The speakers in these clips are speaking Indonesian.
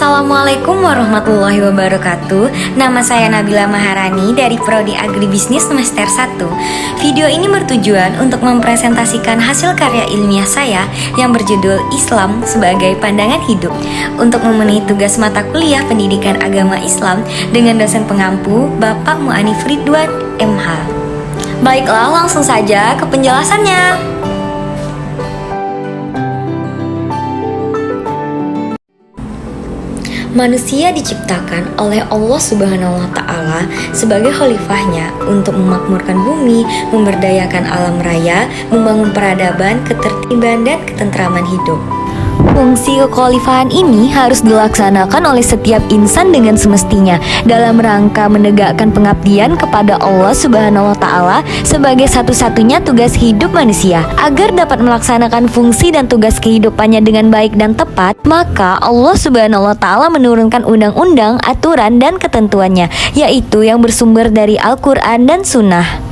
Assalamualaikum warahmatullahi wabarakatuh. Nama saya Nabila Maharani dari Prodi Agribisnis Semester 1. Video ini bertujuan untuk mempresentasikan hasil karya ilmiah saya yang berjudul Islam sebagai Pandangan Hidup untuk memenuhi tugas mata kuliah Pendidikan Agama Islam dengan dosen pengampu Bapak Mu'anif Ridwan MH. Baiklah, langsung saja ke penjelasannya. Manusia diciptakan oleh Allah Subhanahu wa Ta'ala sebagai khalifahnya untuk memakmurkan bumi, memberdayakan alam raya, membangun peradaban, ketertiban, dan ketentraman hidup. Fungsi kekhalifahan ini harus dilaksanakan oleh setiap insan dengan semestinya dalam rangka menegakkan pengabdian kepada Allah Subhanahu wa Ta'ala sebagai satu-satunya tugas hidup manusia. Agar dapat melaksanakan fungsi dan tugas kehidupannya dengan baik dan tepat, maka Allah Subhanahu wa Ta'ala menurunkan undang-undang, aturan, dan ketentuannya, yaitu yang bersumber dari Al-Quran dan Sunnah.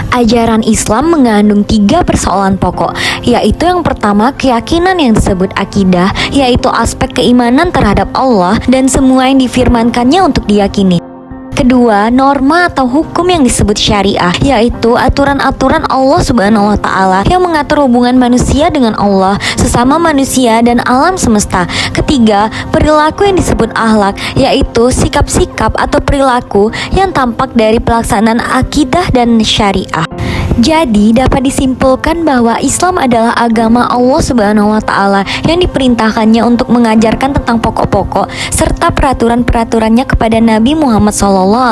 Ajaran Islam mengandung 3 persoalan pokok, yaitu yang pertama keyakinan yang disebut akidah, yaitu aspek keimanan terhadap Allah dan semua yang difirmankannya untuk diyakini. Kedua, norma atau hukum yang disebut syariah, yaitu aturan-aturan Allah Subhanahu wa Ta'ala yang mengatur hubungan manusia dengan Allah, sesama manusia, dan alam semesta. Ketiga, perilaku yang disebut akhlak, yaitu sikap-sikap atau perilaku yang tampak dari pelaksanaan akidah dan syariah. Jadi dapat disimpulkan bahwa Islam adalah agama Allah Subhanahu wa Ta'ala yang diperintahkannya untuk mengajarkan tentang pokok-pokok serta peraturan-peraturannya kepada Nabi Muhammad SAW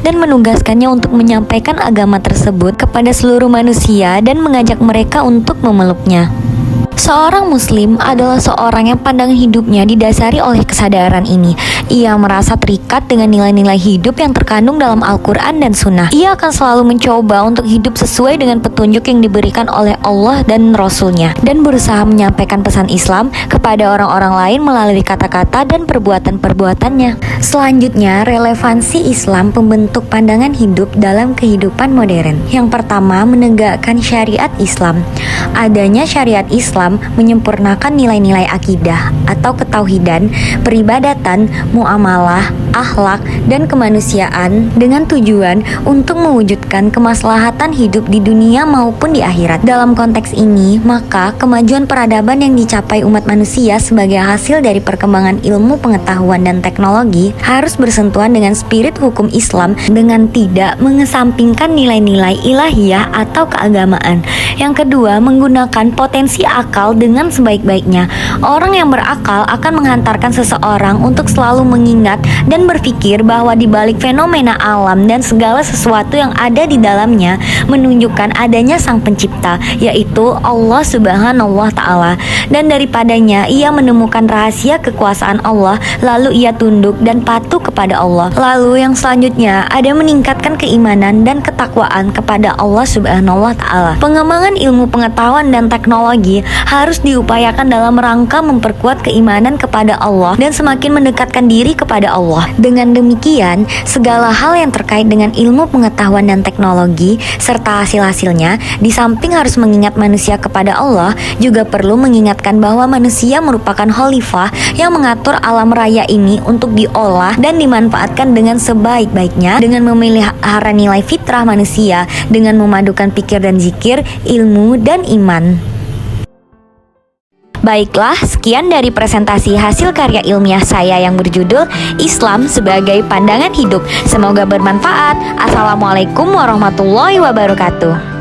dan menugaskannya untuk menyampaikan agama tersebut kepada seluruh manusia dan mengajak mereka untuk memeluknya. Seorang muslim adalah seorang yang pandangan hidupnya didasari oleh kesadaran ini. Ia merasa terikat dengan nilai-nilai hidup yang terkandung dalam Al-Quran dan Sunnah. Ia akan selalu mencoba untuk hidup sesuai dengan petunjuk yang diberikan oleh Allah dan Rasul-Nya, dan berusaha menyampaikan pesan Islam kepada orang-orang lain melalui kata-kata dan perbuatan-perbuatannya. Selanjutnya, relevansi Islam pembentuk pandangan hidup dalam kehidupan modern. Yang pertama, menegakkan syariat Islam. Adanya syariat Islam menyempurnakan nilai-nilai akidah atau ketauhidan, peribadatan, muamalah, akhlak, dan kemanusiaan dengan tujuan untuk mewujudkan kemaslahatan hidup di dunia maupun di akhirat. Dalam konteks ini, maka kemajuan peradaban yang dicapai umat manusia sebagai hasil dari perkembangan ilmu pengetahuan dan teknologi harus bersentuhan dengan spirit hukum Islam dengan tidak mengesampingkan nilai-nilai ilahiyah atau keagamaan. Yang kedua, menggunakan potensi akal dengan sebaik-baiknya. Orang yang berakal akan menghantarkan seseorang untuk selalu mengingat dan berpikir bahwa di balik fenomena alam dan segala sesuatu yang ada di dalamnya menunjukkan adanya Sang Pencipta, yaitu Allah Subhanahu wa Ta'ala, dan daripadanya ia menemukan rahasia kekuasaan Allah, lalu ia tunduk dan patuh kepada Allah. Lalu yang selanjutnya ada meningkatkan keimanan dan ketakwaan kepada Allah Subhanahu wa Ta'ala. Pengembangan ilmu pengetahuan dan teknologi harus diupayakan dalam rangka memperkuat keimanan kepada Allah dan semakin mendekatkan diri kepada Allah. Dengan demikian, segala hal yang terkait dengan ilmu pengetahuan dan teknologi serta hasil-hasilnya, di samping harus mengingat manusia kepada Allah, juga perlu mengingatkan bahwa manusia merupakan khalifah yang mengatur alam raya ini untuk diolah dan dimanfaatkan dengan sebaik-baiknya dengan memelihara nilai fitrah manusia dengan memadukan pikir dan zikir, ilmu, dan iman. Baiklah, sekian dari presentasi hasil karya ilmiah saya yang berjudul Islam sebagai Pandangan Hidup. Semoga bermanfaat. Assalamualaikum warahmatullahi wabarakatuh.